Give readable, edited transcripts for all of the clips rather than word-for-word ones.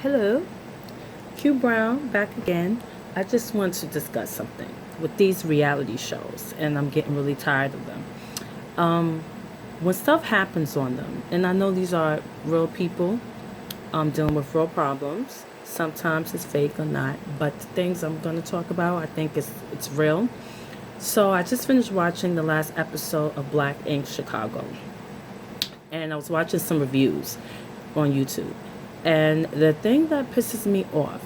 Hello, Q Brown back again. I just want to discuss something with these reality shows, and I'm getting really tired of them. Um, when stuff happens on them, and I know these are real people dealing with real problems. Sometimes it's fake or not, but the things I'm going to talk about, I think it's real. So I just finished watching the last episode of Black Ink Chicago, and I was watching some reviews on YouTube. And the thing that pisses me off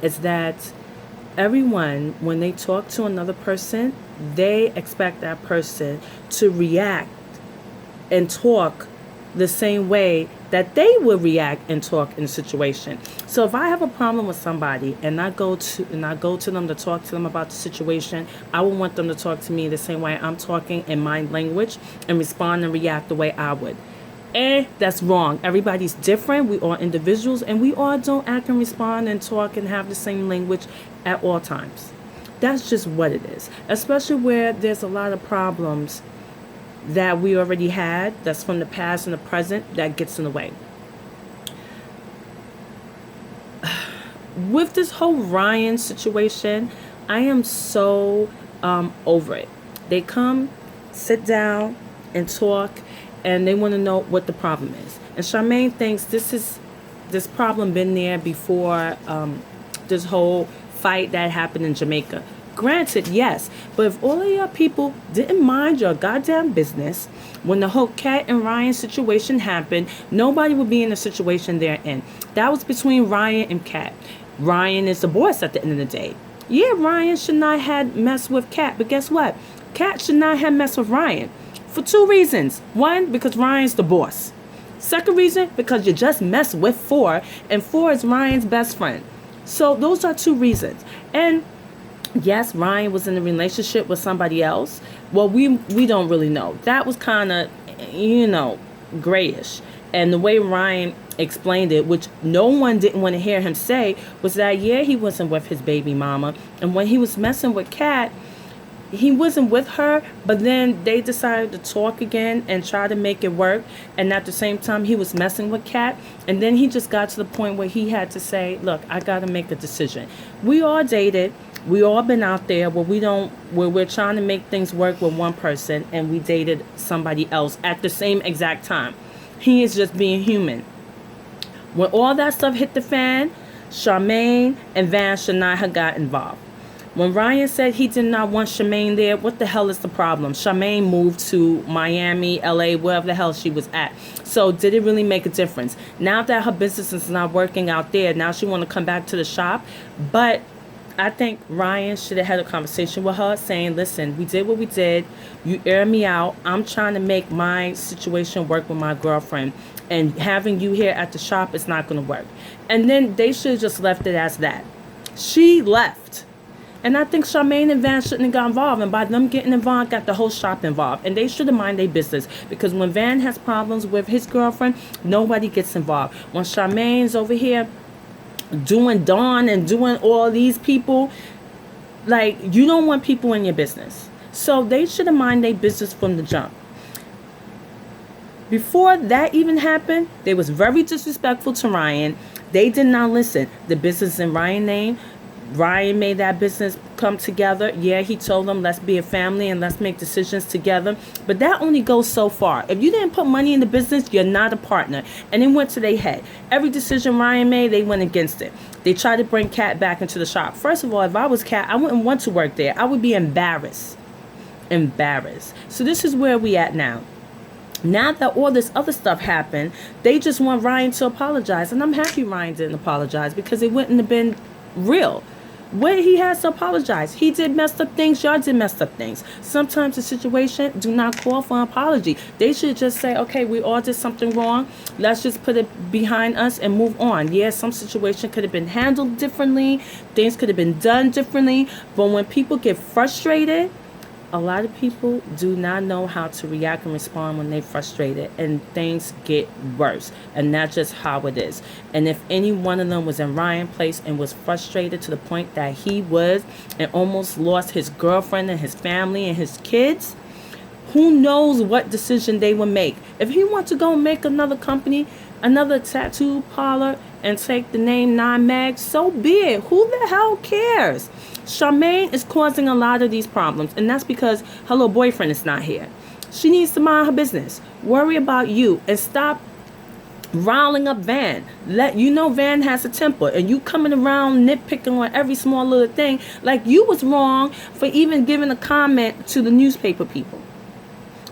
is that everyone, when they talk to another person, they expect that person to react and talk the same way that they would react and talk in a situation. So if I have a problem with somebody and I go to them to talk to them about the situation, I would want them to talk to me the same way I'm talking in my language and respond and react the way I would. And that's wrong. Everybody's different. We are individuals and we all don't act and respond and talk and have the same language at all times. That's just what it is. Especially where there's a lot of problems that we already had, that's from the past and the present, that gets in the way. With this whole Ryan situation, I am so over it. They come, sit down, and talk, and they want to know what the problem is. And Charmaine thinks this problem been there before this whole fight that happened in Jamaica. Granted, yes, but if all of your people didn't mind your goddamn business when the whole Kat and Ryan situation happened, nobody would be in the situation they're in. That was between Ryan and Kat. Ryan is the boss at the end of the day. Yeah, Ryan should not have messed with Kat, but guess what? Kat should not have messed with Ryan for two reasons. One, because Ryan's the boss. Second reason, because you just messed with Four, and Four is Ryan's best friend. So those are two reasons. And yes, Ryan was in a relationship with somebody else. Well, we don't really know. That was kind of, grayish. And the way Ryan explained it, which no one didn't want to hear him say, was that, yeah, he wasn't with his baby mama. And when he was messing with Kat, he wasn't with her, but then they decided to talk again and try to make it work. And at the same time, he was messing with Kat. And then he just got to the point where he had to say, look, I got to make a decision. We all dated. We all been out there where we're trying to make things work with one person, and we dated somebody else at the same exact time. He is just being human. When all that stuff hit the fan, Charmaine and Van should not have got involved. When Ryan said he did not want Charmaine there, what the hell is the problem? Charmaine moved to Miami, LA, wherever the hell she was at. So did it really make a difference? Now that her business is not working out there, now she want to come back to the shop. But I think Ryan should have had a conversation with her saying, listen, we did what we did. You air me out. I'm trying to make my situation work with my girlfriend. And having you here at the shop is not going to work. And then they should have just left it as that. She left. And I think Charmaine and Van shouldn't have got involved. And by them getting involved, got the whole shop involved. And they should have mind their business. Because when Van has problems with his girlfriend, nobody gets involved. When Charmaine's over here doing Dawn and doing all these people, like, you don't want people in your business. So they should have mind their business from the jump. Before that even happened, they was very disrespectful to Ryan. They did not listen. The business in Ryan's name, Ryan made that business come together. Yeah, he told them, let's be a family and let's make decisions together. But that only goes so far. If you didn't put money in the business, you're not a partner. And it went to their head. Every decision Ryan made, they went against it. They tried to bring Kat back into the shop. First of all, if I was Kat, I wouldn't want to work there. I would be embarrassed. So this is where we at now. Now that all this other stuff happened, they just want Ryan to apologize. And I'm happy Ryan didn't apologize, because it wouldn't have been real. When he has to apologize, he did messed up things, y'all did messed up things. Sometimes the situation do not call for an apology. They should just say, okay, we all did something wrong. Let's just put it behind us and move on. Yeah, some situation could have been handled differently. Things could have been done differently. But when people get frustrated, a lot of people do not know how to react and respond when they're frustrated, and things get worse. And that's just how it is. And if any one of them was in Ryan's place and was frustrated to the point that he was and almost lost his girlfriend and his family and his kids, Who knows what decision they would make? If he wants to go make another company, another tattoo parlor, and take the name Nine Mag, so be it. Who the hell cares? Charmaine is causing a lot of these problems, and that's because her little boyfriend is not here. She needs to mind her business. Worry about you and stop riling up Van. Van has a temper, and you coming around nitpicking on every small little thing, like you was wrong for even giving a comment to the newspaper people.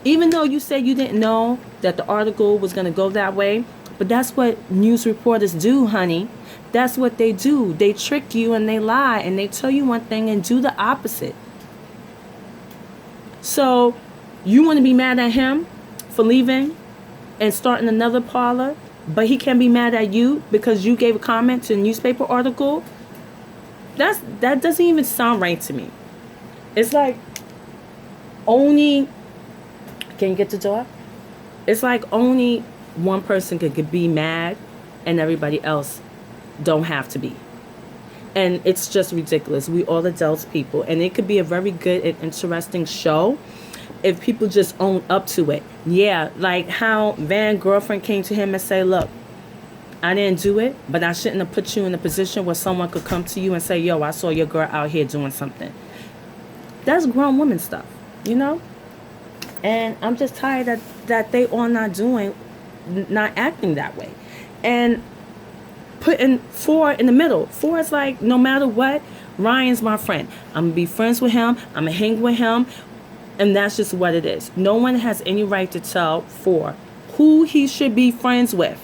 Even though you said you didn't know that the article was going to go that way, but that's what news reporters do, honey. That's what they do. They trick you and they lie and they tell you one thing and do the opposite. So you want to be mad at him for leaving and starting another parlor, but he can't be mad at you because you gave a comment to a newspaper article? That doesn't even sound right to me. It's like only... Can you get the door? It's like only one person could be mad and everybody else don't have to be. And it's just ridiculous. We all adults people. And it could be a very good and interesting show if people just own up to it. Yeah, like how Van's girlfriend came to him and say, look, I didn't do it, but I shouldn't have put you in a position where someone could come to you and say, yo, I saw your girl out here doing something. That's grown woman stuff, you know? And I'm just tired that they all not acting that way. And putting 4 in the middle. 4 is like, no matter what, Ryan's my friend. I'm going to be friends with him. I'm going to hang with him. And that's just what it is. No one has any right to tell 4 who he should be friends with.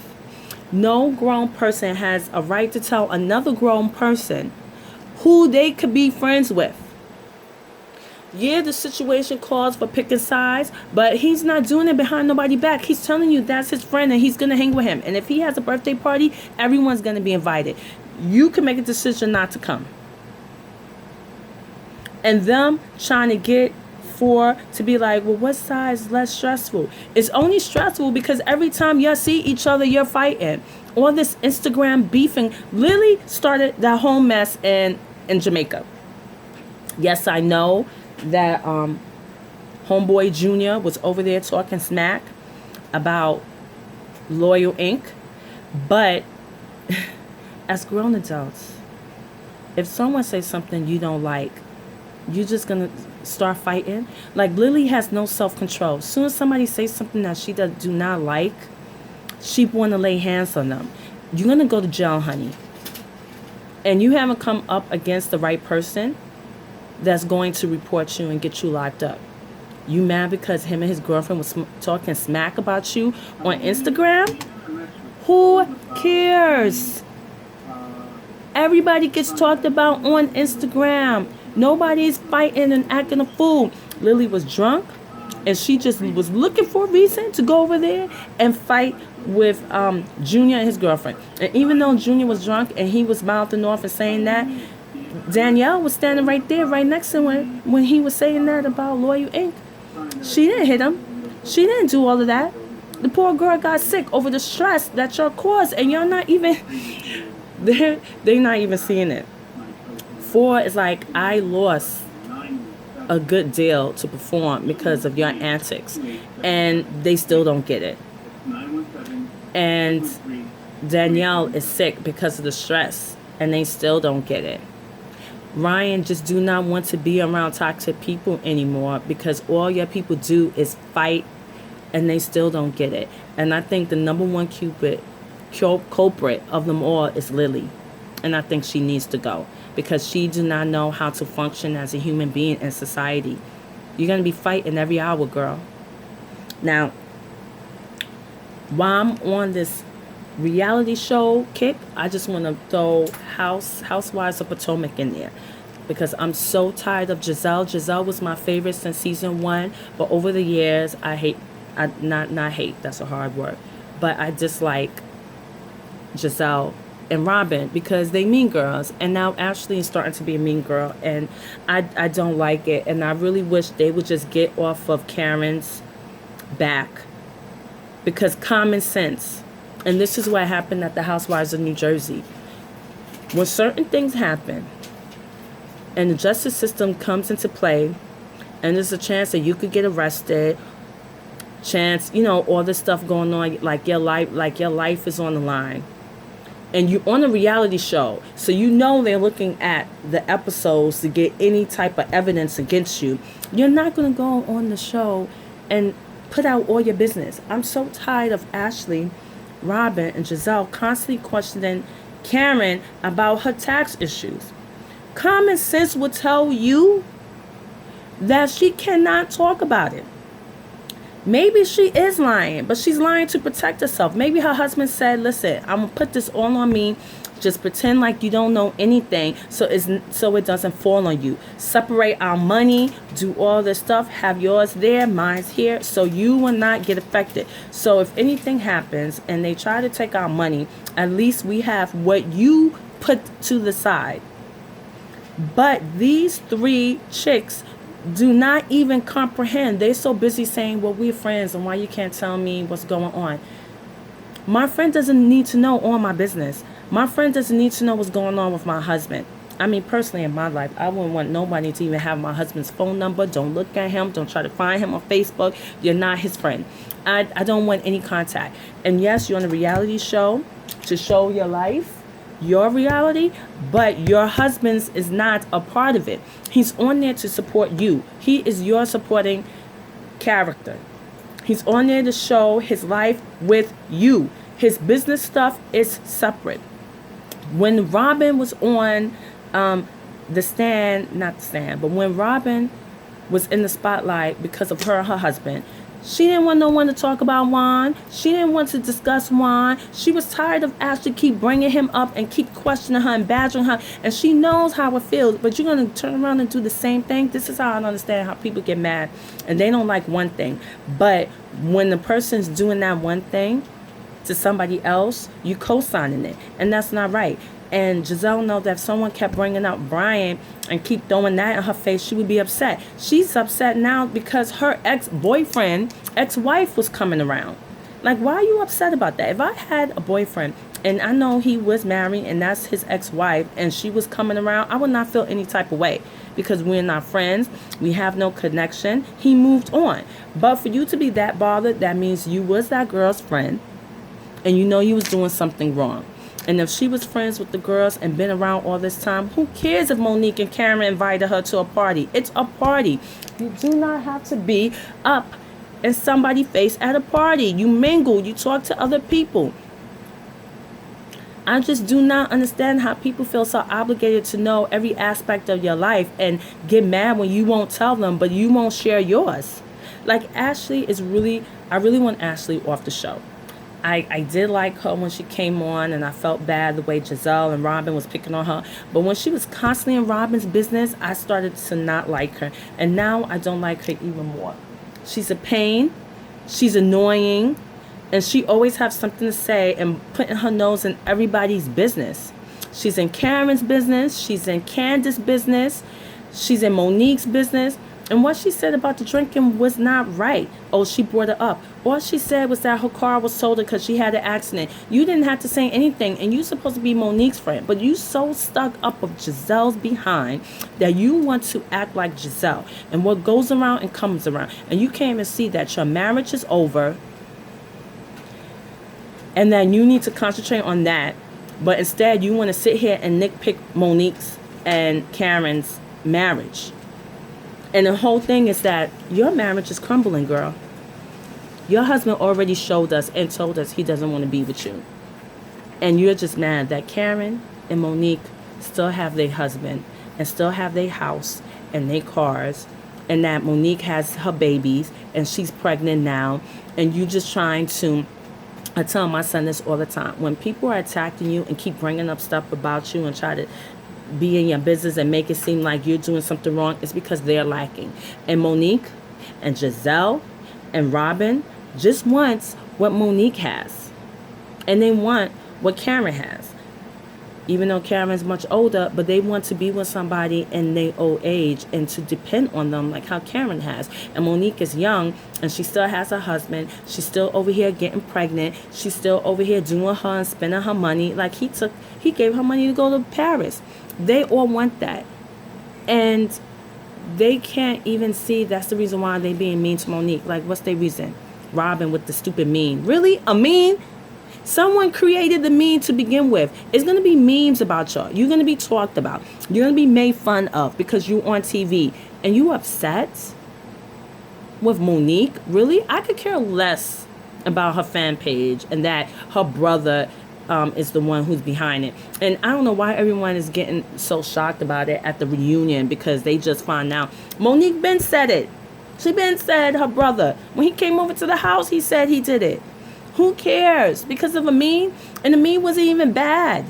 No grown person has a right to tell another grown person who they could be friends with. Yeah, the situation calls for picking sides, but he's not doing it behind nobody's back. He's telling you that's his friend and he's going to hang with him. And if he has a birthday party, everyone's going to be invited. You can make a decision not to come. And them trying to get 4 to be like, well, what side is less stressful? It's only stressful because every time you see each other, you're fighting. All this Instagram beefing Lily started that whole mess in Jamaica. Yes, I know that homeboy Junior was over there talking smack about Loyal Inc. But as grown adults, if someone says something you don't like, you're just gonna start fighting. Like Lily has no self-control. As soon as somebody says something that she do not like, she want to lay hands on them. You're gonna go to jail, honey. And you haven't come up against the right person that's going to report you and get you locked up. You mad because him and his girlfriend was talking smack about you on Instagram? Who cares? Everybody gets talked about on Instagram. Nobody's fighting and acting a fool. Lily was drunk and she just was looking for a reason to go over there and fight with Junior and his girlfriend. And even though Junior was drunk and he was mouthing off and saying that, Danielle was standing right there, right next to him when he was saying that about Loyal Inc. She didn't hit him. She didn't do all of that. The poor girl got sick over the stress that y'all caused, and y'all not even, they're not even seeing it. 4 is like, I lost a good deal to perform because of your antics, and they still don't get it. And Danielle is sick because of the stress, and they still don't get it. Ryan just do not want to be around toxic people anymore because all your people do is fight and they still don't get it. And I think the number one culprit of them all is Lily. And I think she needs to go because she do not know how to function as a human being in society. You're going to be fighting every hour, girl. Now, while I'm on this reality show kick, I just want to throw Housewives of Potomac in there because I'm so tired of Giselle. Giselle was my favorite since season 1, but over the years not hate, that's a hard word, but I dislike Giselle and Robin because they mean girls, and now Ashley is starting to be a mean girl, and I don't like it, and I really wish they would just get off of Karen's back because common sense. And this is what happened at the Housewives of New Jersey. When certain things happen and the justice system comes into play And there's a chance that you could get arrested. Chance, all this stuff going on, like your life is on the line. And you're on a reality show, so they're looking at the episodes to get any type of evidence against you. You're not going to go on the show and put out all your business. I'm so tired of Ashley, Robin, and Giselle constantly questioning Karen about her tax issues. Common sense will tell you that she cannot talk about it. Maybe she is lying, but she's lying to protect herself. Maybe her husband said, listen, I'm going to put this all on me. Just pretend like you don't know anything so it doesn't fall on you. Separate our money, do all this stuff, have yours there, mine's here, so you will not get affected. So if anything happens and they try to take our money, at least we have what you put to the side. But these three chicks do not even comprehend. They're so busy saying, well, we're friends and why you can't tell me what's going on. My friend doesn't need to know all my business. My friend doesn't need to know what's going on with my husband. I mean, personally in my life, I wouldn't want nobody to even have my husband's phone number. Don't look at him. Don't try to find him on Facebook. You're not his friend. I don't want any contact. And yes, you're on a reality show to show your life, your reality, but your husband's is not a part of it. He's on there to support you. He is your supporting character. He's on there to show his life with you. His business stuff is separate. When Robin was on the stand, not the stand, but when Robin was in the spotlight because of her and her husband, she didn't want no one to talk about Juan. She didn't want to discuss Juan. She was tired of Ashley keep bringing him up and keep questioning her and badgering her. And she knows how it feels. But you're going to turn around and do the same thing? This is how I don't understand how people get mad. And they don't like one thing. But when the person's doing that one thing to somebody else, you co-signing it. And that's not right. And Giselle knows that if someone kept bringing up Brian and keep throwing that in her face, she would be upset. She's upset now because her ex-boyfriend, ex-wife was coming around. Like, why are you upset about that? If I had a boyfriend and I know he was married and that's his ex-wife and she was coming around, I would not feel any type of way because we're not friends. We have no connection. He moved on. But for you to be that bothered, that means you was that girl's friend and you know you was doing something wrong. And if she was friends with the girls and been around all this time, who cares if Monique and Karen invited her to a party? It's a party. You do not have to be up in somebody's face at a party. You mingle. You talk to other people. I just do not understand how people feel so obligated to know every aspect of your life and get mad when you won't tell them, but you won't share yours. Like Ashley is really, I really want Ashley off the show. I did like her when she came on, and I felt bad the way Giselle and Robin was picking on her. But when she was constantly in Robin's business, I started to not like her. And now I don't like her even more. She's a pain. She's annoying. And she always has something to say and putting her nose in everybody's business. She's in Karen's business. She's in Candace's business. She's in Monique's business. And what she said about the drinking was not right. Oh, she brought it up. All she said was that her car was sold because she had an accident. You didn't have to say anything, and you're supposed to be Monique's friend. But you so stuck up of Giselle's behind that you want to act like Giselle. And what goes around and comes around. And you can't even see that your marriage is over. And that you need to concentrate on that. But instead, you want to sit here and nitpick Monique's and Karen's marriage. And the whole thing is that your marriage is crumbling, girl. Your husband already showed us and told us he doesn't want to be with you. And you're just mad that Karen and Monique still have their husband and still have their house and their cars, and that Monique has her babies and she's pregnant now, and you just trying to... I tell my son this all the time. When people are attacking you and keep bringing up stuff about you and try to be in your business and make it seem like you're doing something wrong, it's because they're lacking. And Monique and Giselle and Robin just wants what Monique has. And they want what Karen has. Even though Karen's much older, but they want to be with somebody in their old age and to depend on them like how Karen has. And Monique is young and she still has a husband. She's still over here getting pregnant. She's still over here doing her and spending her money. Like he gave her money to go to Paris. They all want that. And they can't even see that's the reason why they being mean to Monique. Like, what's their reason? Robin with the stupid meme. Really? A meme? Someone created the meme to begin with. It's going to be memes about y'all. You're going to be talked about. You're going to be made fun of because you're on TV. And you upset with Monique? Really? I could care less about her fan page and that her brother is the one who's behind it. And I don't know why everyone is getting so shocked about it at the reunion, because they just found out. Monique been said it. She been said her brother. When he came over to the house, he said he did it. Who cares? Because of a meme? And the meme wasn't even bad.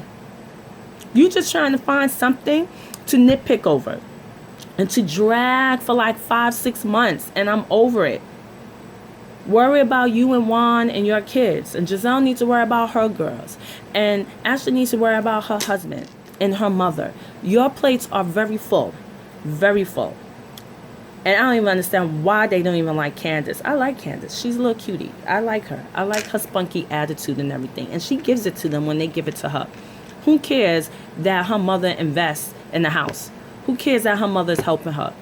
You just trying to find something to nitpick over and to drag for like 5-6 months. And I'm over it. Worry about you and Juan and your kids. And Giselle needs to worry about her girls. And Ashley needs to worry about her husband and her mother. Your plates are very full. Very full. And I don't even understand why they don't even like Candace. I like Candace. She's a little cutie. I like her. I like her spunky attitude and everything. And she gives it to them when they give it to her. Who cares that her mother invests in the house? Who cares that her mother's helping her?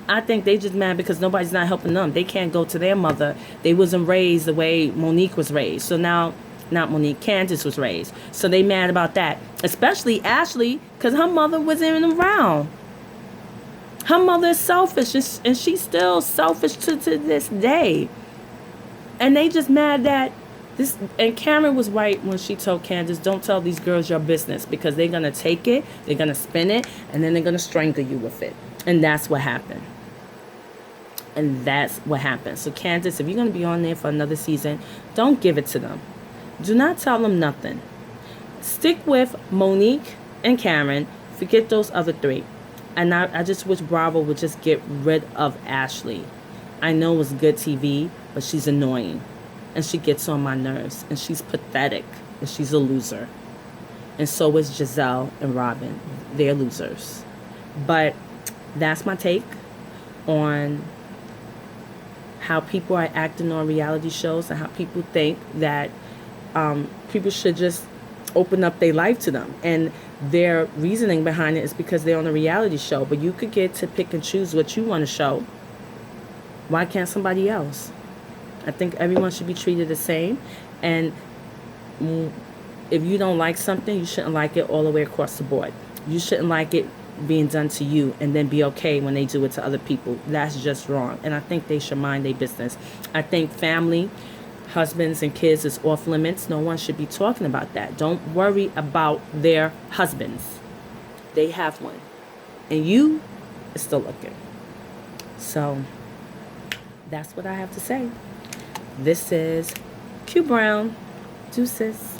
I think they just mad because nobody's not helping them. They can't go to their mother. They wasn't raised the way Monique was raised. So now, not Monique, Candace was raised. So they mad about that. Especially Ashley, because her mother wasn't even around. Her mother is selfish, and she's still selfish to this day. And they just mad that this. And Karen was right when she told Candace, don't tell these girls your business, because they're going to take it, they're going to spin it, and then they're going to strangle you with it. And that's what happened. And that's what happened. So Candace, if you're going to be on there for another season, don't give it to them. Do not tell them nothing. Stick with Monique and Karen. Forget those other three. And I just wish Bravo would just get rid of Ashley. I know it was good TV, but she's annoying. And she gets on my nerves. And she's pathetic. And she's a loser. And so is Giselle and Robin. They're losers. But that's my take on how people are acting on reality shows and how people think that people should just open up their life to them. And their reasoning behind it is because they're on a reality show. But you could get to pick and choose what you want to show. Why can't somebody else? I think everyone should be treated the same. And if you don't like something, you shouldn't like it all the way across the board. You shouldn't like it being done to you and then be okay when they do it to other people. That's just wrong. And I think they should mind their business. I think family, husbands and kids is off limits. No one should be talking about that. Don't worry about their husbands. They have one. And you are still looking. So that's what I have to say. This is Q Brown. Deuces.